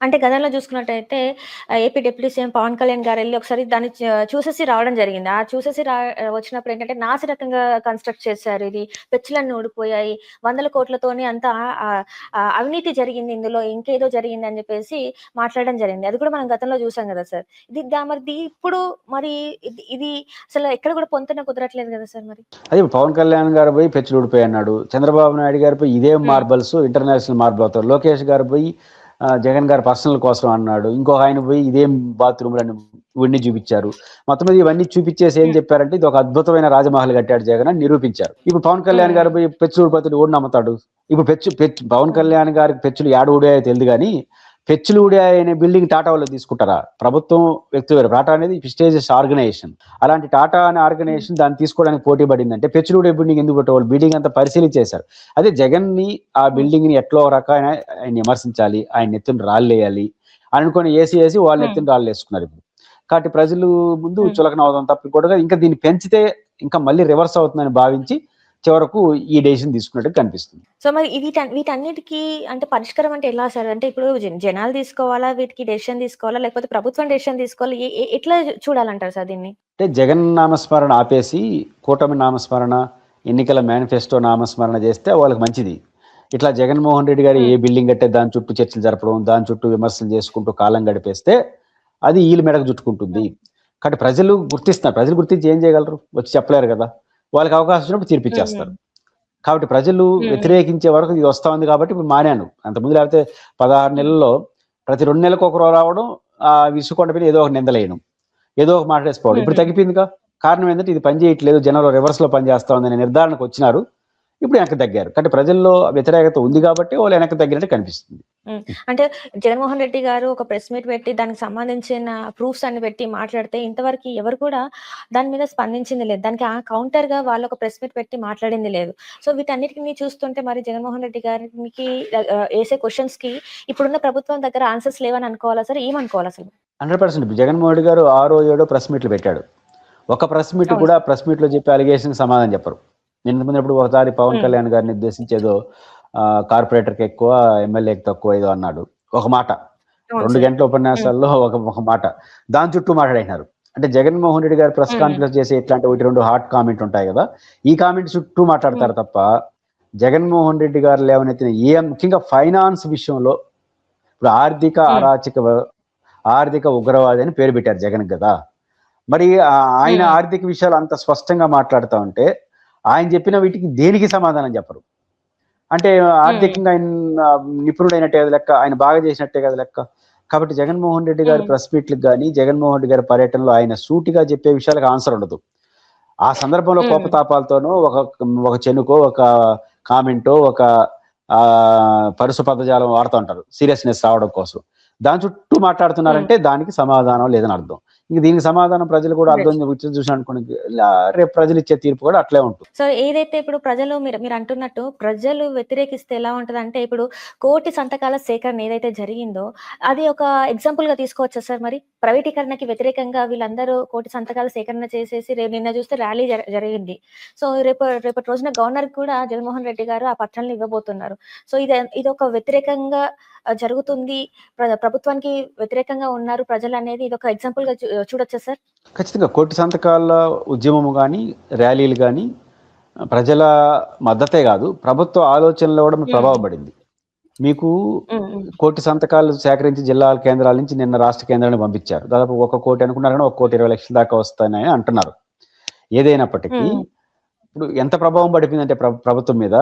అంటే గతంలో చూసుకున్నట్టయితే AP deputy CM Pawan Kalyan గారెళ్లి ఒకసారి దాన్ని చూసేసి రావడం జరిగింది. ఆ చూసేసి వచ్చినప్పుడు ఏంటంటే నాసిరకంగా కన్‌స్ట్రక్ట్ చేశారు ఇది. పెచ్చులన్నీ ఊడిపోయాయి. వందల కోట్లతోని అంతా అవినీతి జరిగింది ఇందులో. ఇంకేదో జరిగింది అని చెప్పేసి మాట్లాడడం జరిగింది. అది కూడా మనం గతంలో చూసాం గదా సార్! మరిది ఇప్పుడు మరి ఇది అసలు ఎక్కడ కూడా పొంతన కుదరట్లేదు గదా సార్ మరి? అదే పవన్ కళ్యాణ్ గారు పోయి పెచ్చులు ఊడిపోయన్నాడు. చంద్రబాబు నాయుడు గారు పోయి ఇదే మార్బల్స్ ఇంటర్నేషనల్ మార్బుల్ అవుతారు. లోకేష్ గారు పోయి జగన్ గారి పర్సనల్ కోసం అన్నాడు. ఇంకొక ఆయన పోయి ఇదేం బాత్రూమ్‌లని ఇవన్నీ చూపిచ్చారు. మొత్తం మీద ఇవన్నీ చూపిచ్చేసి ఏం చెప్పారంటే ఇది ఒక అద్భుతమైన రాజమహల్ కట్టాడు జగన్ అని నిరూపించారు. ఇప్పుడు పవన్ కళ్యాణ్ గారు పోయి పెచ్చులు ఊడిపోతే ఎవడు నమ్ముతాడు? ఇప్పుడు పవన్ కళ్యాణ్ గారికి పెచ్చులు ఏడ ఊడాయో తెలీదు గానీ పెచ్చులు ఊడాయి అనే బిల్డింగ్ టాటా వాళ్ళు తీసుకుంటారా? ప్రభుత్వం వ్యక్తి వేరు. టాటా అనేది ప్రెస్టీజియస్ ఆర్గనైజేషన్. అలాంటి టాటా అనే ఆర్గనైజేషన్ దాన్ని తీసుకోవడానికి పోటీ పడిందంటే పెచ్చులు ఊడే బిల్డింగ్ ఎందుకు పెట్టేవాళ్ళు? బిల్డింగ్ అంతా పరిశీలించేశారు. అదే జగన్‌ని ఆ బిల్డింగ్ ని ఎట్లో ఒక రకాన ఆయన విమర్శించాలి, ఆయన నెత్తిన రాళ్ళేయాలి అనుకొని ఏసి వాళ్ళ నెత్తిన రాళ్ళేసుకున్నారు ఇప్పుడు. కాబట్టి ప్రజలు ముందు చులకన అవుదాం తప్ప ఇంకోటిగా ఇంకా దీన్ని పెంచితే ఇంకా మళ్ళీ రివర్స్ అవుతుందని భావించి చివరకు ఈ డెసిషన్ తీసుకున్నట్టు కనిపిస్తుంది. సో మరి వీటన్నిటికి అంటే పరిష్కారం అంటే ఎలా సార్? అంటే ఇప్పుడు జనాలు తీసుకోవాలా? వీటికి డెసిషన్ తీసుకోవాలా? లేకపోతే ప్రభుత్వం డెసిషన్ తీసుకోవాలా? ఎట్లా చూడాలంటారు సార్ దీన్ని? అంటే జగన్ నామస్మరణ ఆపేసి కూటమి నామస్మరణ, ఎన్నికల మేనిఫెస్టో నామస్మరణ చేస్తే వాళ్ళకి మంచిది. ఇట్లా జగన్మోహన్ రెడ్డి గారు ఏ బిల్డింగ్ కట్టే దాని చుట్టూ చర్చలు జరపడం, దాని చుట్టూ విమర్శలు చేసుకుంటూ కాలం గడిపేస్తే అది ఈళ్ళ మెడకు చుట్టుకుంటుంది. కాబట్టి ప్రజలు గుర్తిస్తున్నారు. ప్రజలు గుర్తించి ఏం చేయగలరు? వచ్చి చెప్పలేరు కదా! వాళ్ళకి అవకాశం వచ్చినప్పుడు తీర్పిచ్చేస్తారు. కాబట్టి ప్రజలు వ్యతిరేకించే వరకు ఇది వస్తా ఉంది కాబట్టి ఇప్పుడు మారాను. అంతకుముందు లేకపోతే 16 నెలల్లో ప్రతి 2 నెలలకు ఒకరు రావడం, విసుకొండ మీద ఏదో ఒక నిందలేయడం, ఏదో ఒక మాట్లాడేసిపోవడం. ఇప్పుడు తగ్గిపోయిందిగా. కారణం ఏంటంటే ఇది పని చేయట్లేదు, జనంలో రివర్స్‌లో పనిచేస్తా ఉందనే నిర్ధారణకు వచ్చినారు. ఇప్పుడు వెనక్కి తగ్గారు. అంటే ప్రజల్లో వ్యతిరేకత ఉంది కాబట్టి వాళ్ళు వెనక్కి తగ్గినట్టు కనిపిస్తుంది. అంటే జగన్మోహన్ రెడ్డి గారు ఒక ప్రెస్ మీట్ పెట్టి దానికి సంబంధించిన ప్రూఫ్స్ అన్ని పెట్టి మాట్లాడితే ఇంతవరకు ఎవరు కూడా దాని మీద స్పందించింది లేదు. దానికి కౌంటర్‌గా వాళ్ళు ఒక ప్రెస్ మీట్ పెట్టి మాట్లాడింది లేదు. సో వీటన్నిటిని చూస్తుంటే మరి జగన్మోహన్ రెడ్డి గారికి ఏసే క్వెషన్స్‌కి ఇప్పుడున్న ప్రభుత్వం దగ్గర ఆన్సర్స్ లేవని అనుకోవాలా సార్? ఏమనుకోవాలి అసలు? 100% జగన్మోహన్ రెడ్డి గారు 6 7 ప్రెస్ మీట్లు పెట్టాడు. ఒక ప్రెస్ మీట్ కూడా ప్రెస్ మీట్‌లో చెప్పే అలిగేషన్‌కి సమాధానం చెప్పరు. నిన్నప్పుడు ఒకసారి పవన్ కళ్యాణ్ గారిని ఉద్దేశించి ఏదో కార్పొరేటర్‌కి ఎక్కువ, ఎమ్మెల్యేకి తక్కువ ఏదో అన్నాడు. ఒక మాట. 2 గంటల ఉపన్యాసాల్లో ఒక మాట. దాని చుట్టూ మాట్లాడేసినారు. అంటే జగన్మోహన్ రెడ్డి గారు ప్రెస్ కాన్ఫరెన్స్ చేసే ఇట్లాంటి 1, 2 హాట్ కామెంట్ ఉంటాయి కదా! ఈ కామెంట్ చుట్టూ మాట్లాడతారు తప్ప జగన్మోహన్ రెడ్డి గారు లేవనెత్తిన ముఖ్యంగా ఫైనాన్స్ విషయంలో ఇప్పుడు ఆర్థిక ఉగ్రవాది అని పేరు పెట్టారు జగన్ కదా! మరి ఆయన ఆర్థిక విషయాలు అంత స్పష్టంగా మాట్లాడుతా ఉంటే ఆయన చెప్పిన వీటికి దేనికి సమాధానం చెప్పరు. అంటే ఆర్థికంగా ఆయన నిపుణుడైనట్టే కదా లెక్క, ఆయన బాగా చేసినట్టే కదా లెక్క. కాబట్టి జగన్మోహన్ రెడ్డి గారి ప్రెస్ మీట్లకు కానీ, జగన్మోహన్ రెడ్డి గారి పర్యటనలో ఆయన సూటిగా చెప్పే విషయాలకు ఆన్సర్ ఉండదు. ఆ సందర్భంలో కోపతాపాలతోనో ఒక చెనుకో, ఒక కామెంటో, ఒక పరుసు పదజాలం వాడుతూ ఉంటారు సీరియస్నెస్ రావడం కోసం. దాని చుట్టూ మాట్లాడుతున్నారంటే దానికి సమాధానం లేదని అర్థం. ఇంక దీనికి సమాధానం ప్రజలు కూడా అర్థం చూసాను అనుకోండి, రేపు ప్రజలు ఇచ్చే తీర్పు కూడా అట్లే ఉంటుంది. సో ఏదైతే ఇప్పుడు ప్రజలు మీరు అంటున్నట్టు ప్రజలు వ్యతిరేకిస్తే ఎలా ఉంటదంటే ఇప్పుడు 1,00,00,000 సంతకాల సేకరణ ఏదైతే జరిగిందో అది ఒక ఎగ్జాంపుల్ గా తీసుకోవచ్చా సార్ మరి? ప్రైవేటీకరణకి వ్యతిరేకంగా వీళ్ళందరూ 1,00,00,000 సంతకాల సేకరణ చేసేసి నిన్న చూస్తే ర్యాలీ జరిగింది. సో రేపటి రోజున గవర్నర్ కూడా జగన్మోహన్ రెడ్డి గారు ఆ పత్రాలను ఇవ్వబోతున్నారు. సో ఇదొక వ్యతిరేకంగా జరుగుతుంది, ప్రభుత్వానికి వ్యతిరేకంగా ఉన్నారు ప్రజలు అనేది ఇదొక ఎగ్జాంపుల్ గా చూడొచ్చా సార్? ఖచ్చితంగా 1,00,00,000 సంతకాల ఉద్యమము కానీ, ర్యాలీలు కానీ ప్రజల మద్దతే కాదు, ప్రభుత్వ ఆలోచనలో కూడా ప్రభావపడింది. మీకు 1,00,00,000 సంతకాలు సేకరించి జిల్లాల కేంద్రాల నుంచి నిన్న రాష్ట్ర కేంద్రానికి పంపించారు. దాదాపు 1,00,00,000 అనుకున్నారు కానీ 1,20,00,000 దాకా వస్తాయని అంటున్నారు. ఏదైనప్పటికీ ఇప్పుడు ఎంత ప్రభావం పడిపోయిందంటే ప్రభుత్వం మీద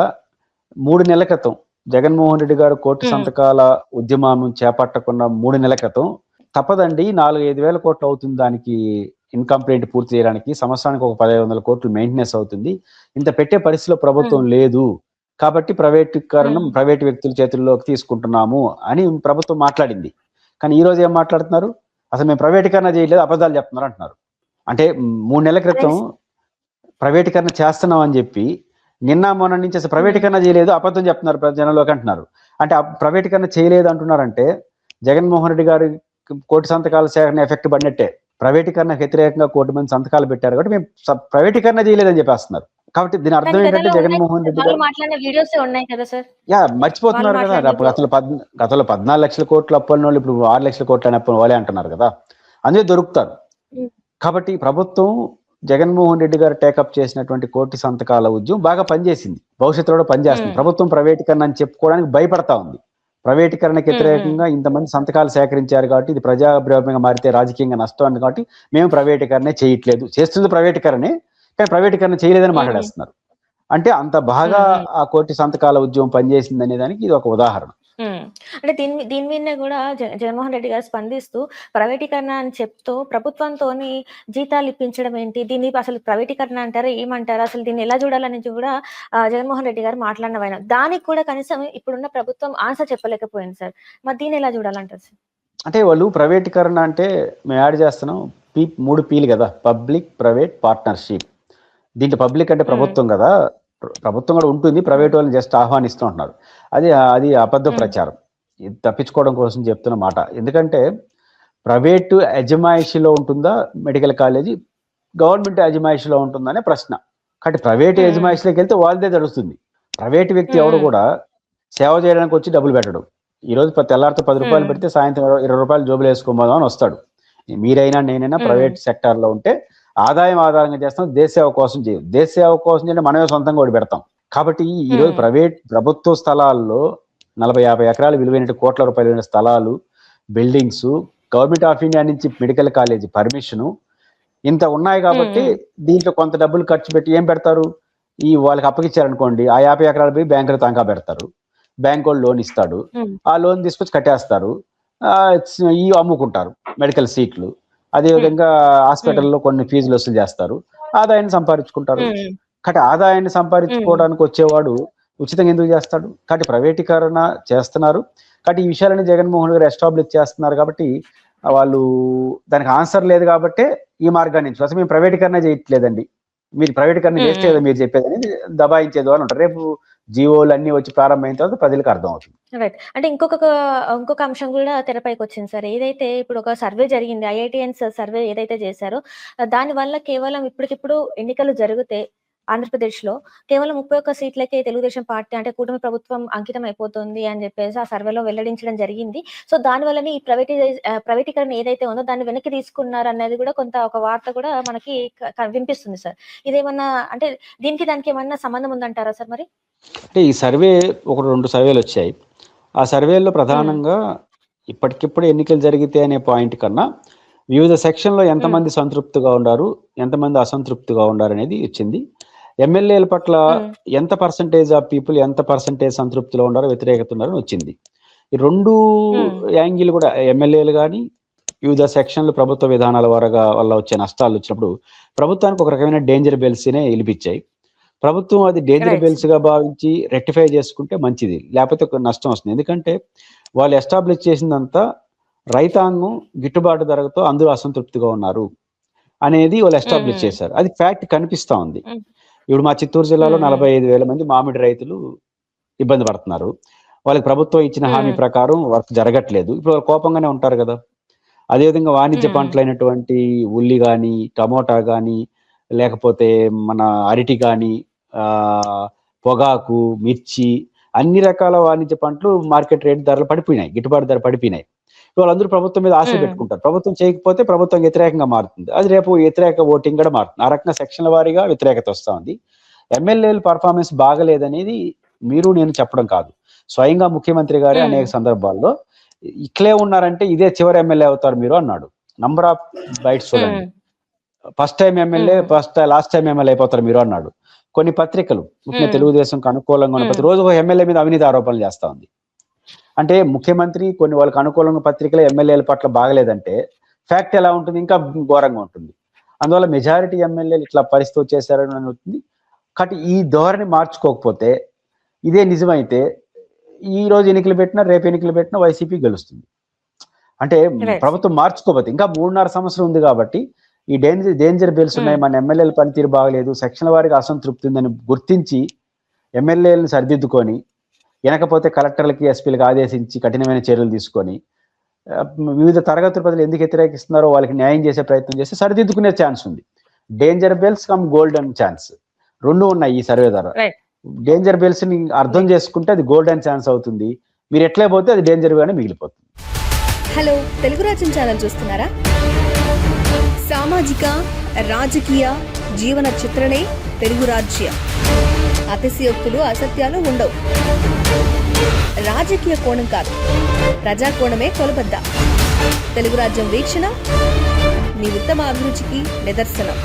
3 నెలల క్రితం జగన్మోహన్ రెడ్డి గారు 1,00,00,000 సంతకాల ఉద్యమం చేపట్టకుండా 3 నెలల క్రితం తప్పదండి 4-5 వేల కోట్లు అవుతుంది దానికి ఇన్కంప్లీట్ పూర్తి చేయడానికి, సంవత్సరానికి ఒక 1,500 కోట్లు మెయింటెనెన్స్ అవుతుంది, ఇంత పెట్టే పరిస్థితిలో ప్రభుత్వం లేదు కాబట్టి ప్రైవేట్ వ్యక్తుల చేతుల్లోకి తీసుకుంటున్నాము అని ప్రభుత్వం మాట్లాడింది. కానీ ఈ రోజు ఏం మాట్లాడుతున్నారు? అసలు మేము ప్రైవేటీకరణ చేయలేదు, అబద్ధాలు చెప్తున్నారు అంటున్నారు. అంటే 3 నెలల క్రితం ప్రైవేటీకరణ చేస్తున్నాం అని చెప్పి నిన్న మొన్న నుంచి అసలు ప్రైవేటీకరణ చేయలేదు, అబద్ధం చెప్తున్నారు జనంలోకి అంటున్నారు. అంటే ప్రైవేటీకరణ చేయలేదు అంటున్నారంటే జగన్మోహన్ రెడ్డి గారి 1,00,00,000 సంతకాల సేకరణ ఎఫెక్ట్ పడినట్టే. ప్రైవేటీకరణకు వ్యతిరేకంగా 1,00,00,000 మంది సంతకాలు పెట్టారు కాబట్టి మేము ప్రైవేటీకరణ చేయలేదని చెప్పేస్తున్నారు. కాబట్టి దీని అర్థం కానీ ఏంటంటే గతంలో ఉన్నాయి. జగన్మోహన్ రెడ్డి వాళ్ళు గారు మాట్లాడిన వీడియోసే ఉన్నాయి కదా సార్! వాళ్ళు మర్చిపోతున్నారు కదా. మాట్లాడిన అప్పుడు అసలు గతంలో 14,00,000 కోట్లు అప్పున్నోళ్ళు ఇప్పుడు 6,00,000 కోట్లు అప్పు వాళ్ళే అంటున్నారు కదా. అందుకే దొరుకుతారు. హ్మ్. కాబట్టి ప్రభుత్వం జగన్మోహన్ రెడ్డి గారు టేకప్ చేసినటువంటి కోటి సంతకాల ఉద్యమం బాగా పనిచేసింది. భవిష్యత్తులో కూడా పనిచేస్తుంది. హ్మ్. ప్రభుత్వం ప్రైవేటీకరణ అని చెప్పుకోవడానికి భయపడతా ఉంది. ప్రైవేటీకరణకు హ్మ్. హ్మ్. వ్యతిరేకంగా ఇంతమంది సంతకాలు సేకరించారు కాబట్టి ఇది ప్రజాభిప్రాయంగా మారితే రాజకీయంగా నష్టం ఉంది కాబట్టి మేము ప్రైవేటీకరణే చేయట్లేదు. చేస్తుంది ప్రైవేటీకరణే, కానీ ప్రైవేటీకరణ చేయలేదని హ్మ్. మాట్లాడేస్తున్నారు. అంటే అంత బాగా హ్మ్. హ్మ్. ఆ కోటి సంతకాల ఉద్యమం పనిచేసిందనే దానికి ఇది ఒక ఉదాహరణ. హ్మ్. అంటే దీని మీదనే గూడా జగన్మోహన్ రెడ్డి గారు స్పందిస్తూ ప్రైవేటీకరణ అని చెప్తూ ప్రభుత్వంతోని జీతాలు ఇప్పించడం ఏంటి? దీన్ని అసలు ప్రైవేటీకరణ అంటారా? ఏమంటారు? అసలు దీన్ని ఎలా చూడాలని కూడా జగన్మోహన్ రెడ్డి గారు మాట్లాడినవైన. దానికి కూడా కనీసం ఇప్పుడున్న ప్రభుత్వం ఆన్సర్ చెప్పలేకపోయింది సార్. మరి దీన్ని ఎలా చూడాలంటారు సార్? అంటే వాళ్ళు ప్రైవేటీకరణ అంటే మేము యాడ్ చేస్తున్నాం. 3 పీలు కదా, పబ్లిక్, ప్రైవేట్, పార్ట్నర్‌షిప్. దీంట్లో పబ్లిక్ అంటే హ్మ్. ప్రభుత్వం కదా. ప్రభుత్వం కూడా ఉంటుంది. హ్మ్. ప్రైవేట్ వాళ్ళని జస్ట్ ఆహ్వానిస్తూ ఉంటున్నారు. అది అబద్ధ హ్మ్. ప్రచారం. ఇది తప్పించుకోవడం కోసం చెప్తున్న మాట. ఎందుకంటే ప్రైవేటు అజమాయిషీలో ఉంటుందా మెడికల్ కాలేజీ? గవర్నమెంట్ అజమాయిషీలో ఉంటుందనే ప్రశ్న. కాబట్టి ప్రైవేట్ హ్మ్. హ్మ్. అజమాయిషీలోకెళ్తే వాళ్ళదే నడుస్తుంది. ప్రైవేట్ వ్యక్తి హ్మ్. ఎవడు హ్మ్. కూడా సేవ చేయడానికి వచ్చి డబ్బులు పెట్టడు. ఈరోజు తెల్లారితో రూ. 10 హ్మ్. పెడితే సాయంత్రం రూ. 20 జోబులో వేసుకోమోదాం అని వస్తాడు. మీరైనా నేనైనా హ్మ్. ప్రైవేట్ సెక్టార్‌లో ఉంటే ఆధారంగా చేస్తాం. దేశ సేవ కోసం చేయం. దేశ సేవ కోసం చేయంటే మనమే సొంతంగా ఒకటి పెడతాం. కాబట్టి ఈరోజు హ్మ్. ప్రభుత్వ స్థలాల్లో 40, 50 ఎకరాలు విలువైన కోట్ల రూపాయల విలువైన స్థలాలు, బిల్డింగ్సు, గవర్నమెంట్ ఆఫ్ ఇండియా నుంచి మెడికల్ కాలేజ్ పర్మిషను ఇంత ఉన్నాయి హ్మ్. కాబట్టి హ్మ్. దీంట్లో కొంత డబ్బులు ఖర్చు పెట్టి ఏం పెడతారు? వాళ్ళకి అప్పగిచ్చారనుకోండి, ఆ 50 ఎకరాలు పోయి బ్యాంకులో తనఖా పెడతారు. బ్యాంకోడు లోన్ ఇస్తాడు. హ్మ్. ఆ లోన్ తీసుకొచ్చి కట్టేస్తారు. ఇవి అమ్ముకుంటారు మెడికల్ సీట్లు. హ్మ్. అదేవిధంగా హ్మ్. హాస్పిటల్‌లో కొన్ని ఫీజులు వసూలు చేస్తారు. ఆదాయాన్ని సంపాదించుకుంటారు. హ్మ్. కాబట్టి ఆదాయాన్ని హ్మ్. సంపాదించుకోవడానికి వచ్చేవాడు ఉచితంగా ఎందుకు చేస్తాడు? కాబట్టి ప్రైవేటీకరణ చేస్తున్నారు. కాబట్టి ఈ విషయాలన్నీ జగన్మోహన్ గారు ఎస్టాబ్లిష్ చేస్తున్నారు కాబట్టి వాళ్ళు దానికి ఆన్సర్ లేదు కాబట్టే ఈ మార్గాన్ని ఎంచుకున్నారు. అసలు మేము ప్రైవేటీకరణ చేయట్లేదండి. మీరు ప్రైవేటీకరణ హ్మ్. చేస్తే హ్మ్. కదా మీరు చెప్పేదని దబాయించేదో అని ఉంటారు. రేపు జీవోలన్నీ వచ్చి ప్రారంభమైన తర్వాత ప్రజలకు అర్థమవుతుంది. రైట్. అంటే ఇంకొక అంశం గూడా తెరపైకొచ్చింది సార్. ఏదైతే ఇప్పుడు ఒక సర్వే జరిగింది. ఐఐటీయన్స్ సర్వే ఏదైతే చేశారో దానివల్ల కేవలం ఇప్పటికిప్పుడు ఎన్నికలు జరిగితే ఆంధ్రప్రదేశ్‌లో కేవలం 31 సీట్లకే తెలుగుదేశం పార్టీ అంటే కూటమి ప్రభుత్వం అంకితం అయిపోతుంది అని జెప్పేసి ఆ సర్వేలో వెల్లడించడం జరిగింది. సో, దానివల్లనే ఈ ప్రైవేటీకరణ ఏదైతే ఉందో దాన్ని వెనక్కి తీసుకున్నారనేది గూడా ఒక వార్త గూడా మనకి క క వినిపిస్తుంది సార్. ఇదేమన్నా అంటే దీనికి దానికి ఏమన్నా సంబంధం ఉందంటారా సార్ మరి? అంటే ఈ సర్వే ఒక 2 సర్వేలొచ్చాయి. ఆ సర్వేల్లో హ్మ్. ప్రధానంగా ఇప్పటికిప్పుడు ఎన్నికలు జరిగితే అనే పాయింట్ కన్నా, వివిధ సెక్షన్‌లో హ్మ్. ఎంతమంది సంతృప్తిగా ఉండారు, ఎంతమంది అసంతృప్తిగా ఉండారనేది ఇచ్చింది. ఎమ్మెల్యేల పట్ల హ్మ్. ఎంత పర్సెంటేజ్ ఆఫ్ పీపుల్ ఎంత పర్సెంటేజ్ సంతృప్తిలో ఉండారో, వ్యతిరేకత ఉన్నారని వచ్చింది. ఈ 2 హ్మ్. యాంగిల్ గూడా ఎమ్మెల్యేలు గాని, వివిధ సెక్షన్‌లు ప్రభుత్వ విధానాల వల్ల వచ్చే నష్టాలొచ్చినప్పుడు, ప్రభుత్వానికి ఒక రకమైన డేంజర్ బెల్స్‌నే ఇనిపిచ్చాయి. ప్రభుత్వం అది డేంజర్ రైట్ సార్. బెల్స్‌గా భావించి రెక్టిఫై చేసుకుంటే మంచిది. లేపోతే ఒక నష్టం వస్తుంది. ఎందుకంటే వాళ్ళు ఎస్టాబ్లిష్ చేసిందంతా రైతాంగం గిట్టుబాటు ధరతో అందరూ అసంతృప్తిగా ఉన్నారు అనేది వాళ్ళు హ్మ్. ఎస్టాబ్లిష్ హ్మ్. చేశారు. అది ఫ్యాక్ట్ కనిపిస్తా ఉంది. హ్మ్. ఇప్పుడు మా చిత్తూరు జిల్లాలో హ్మ్. హ్మ్. 45,000 మంది మామిడి రైతులు ఇబ్బంది పడుతున్నారు. వాళ్ళకి ప్రభుత్వం ఇచ్చిన హామీ హ్మ్. ప్రకారం వర్క్ జరగట్లేదు. ఇప్పుడు వాళ్ళు కోపంగానే ఉంటారు గదా. అదేవిధంగా వాణిజ్య హ్మ్. పంటలైనటువంటి ఉల్లి గాని, టమోటా గాని, లేకపోతే మన అరటి గాని, పొగాకు, మిర్చి అన్ని రకాల వాణిజ్య పంటలు మార్కెట్ రేట్ ధరలు పడిపోయినాయి. గిట్టుబాటు ధర పడిపోయినాయి. వాళ్ళందరూ ప్రభుత్వం మీద ఆశలు హ్మ్. పెట్టుకుంటారు. ప్రభుత్వం చేయకపోతే ప్రభుత్వం వ్యతిరేకంగా మారుతుంది. అది రేపు వ్యతిరేక ఓటింగ్ కూడా మారుతుంది. ఆ రకంగా సెక్షన్‌ల వారీగా వ్యతిరేకత వస్తా ఉంది. ఎమ్మెల్యేల పెర్ఫార్మన్స్ బాగాలేదనేది మీరు నేను చెప్పడం కాదు. స్వయంగా ముఖ్యమంత్రి గారే హ్మ్. అనేక సందర్భాల్లో ఇట్లే ఉన్నారంటే ఇదే చివరి ఎమ్మెల్యే అవుతారు మీరు అన్నాడు. నంబర్ ఆఫ్ బైట్స్ హ్మ్. చూడండి. ఫస్ట్ టైమ్ ఎమ్మెల్యే, హ్మ్. లాస్ట్ టైమ్ ఎమ్మెల్యే అయిపోతారు మీరు అన్నాడు. కొన్ని పత్రికలు ముఖ్యంగా హ్మ్. తెలుగుదేశంకి అనుకూలంగా ఉన్న హ్మ్. రోజు ఒక ఎమ్మెల్యే మీద అవినీతి ఆరోపణలు చేస్తా ఉంది. అంటే ముఖ్యమంత్రి కొన్ని వాళ్ళకి అనుకూలంగా పత్రికలు ఎమ్మెల్యేల పట్ల బాగలేదంటే ఫ్యాక్ట్ ఎలా ఉంటుంది? ఇంకా ఘోరంగా ఉంటుంది. అందువల్ల మెజారిటీ ఎమ్మెల్యేలు ఇట్లా పరిస్థితి వచ్చేసారని అవుతుంది. కాబట్టి ఈ ధోరణి మార్చుకోకపోతే ఇదే నిజమైతే ఈరోజు ఎన్నికలు పెట్టినా, రేపు ఎన్నికలు పెట్టినా వైసీపీ గెలుస్తుంది. అంటే రైట్. ప్రభుత్వం మార్చుకోకపోతే ఇంకా 3.5 సంవత్సరం ఉంది కాబట్టి ఈ డేంజర్ బిల్స్ హ్మ్. ఉన్నాయి. మన ఎమ్మెల్యేల పనితీరు బాగలేదు. సెక్షన్ల వారీగా అసంతృప్తి ఉందని గుర్తించి ఎమ్మెల్యేలను సరిదిద్దుకొని, వినకపోతే కలెక్టర్లకి, ఎస్పీలకి ఆదేశించి కఠినమైన చర్యలు తీసుకొని ఆహ్, వివిధ తరగతుల ప్రజలు ఎందుకు వ్యతిరేకిస్తున్నారో వాళ్ళకి న్యాయం చేసే ప్రయత్నం చేస్తే సరిదిద్దుకునే ఛాన్స్ ఉంది. Danger bells cum golden chance. రెండు ఉన్నాయి ఈ సర్వే ద్వారా. రైట్. డేంజర్ బెల్స్ ని అర్థం చేసుకుంటే అది గోల్డెన్ ఛాన్స్ అవుతుంది. మీరు ఎట్లే పోతే అది డేంజర్ గానే మిగిలిపోతుంది. హలో, తెలుగు రాజ్యం ఛానల్ చూస్తున్నారా? సామాజిక, రాజకీయ, జీవన చిత్రణే తెలుగు రాజ్యం. అతిశయోక్తులు, అసత్యాలు ఉండవు. రాజకీయ కోణం కాదు, ప్రజా కోణమే కొలబద్ద. తెలుగు రాజ్యం వీక్షణ మీ ఉత్తమ అభిరుచికి నిదర్శనం.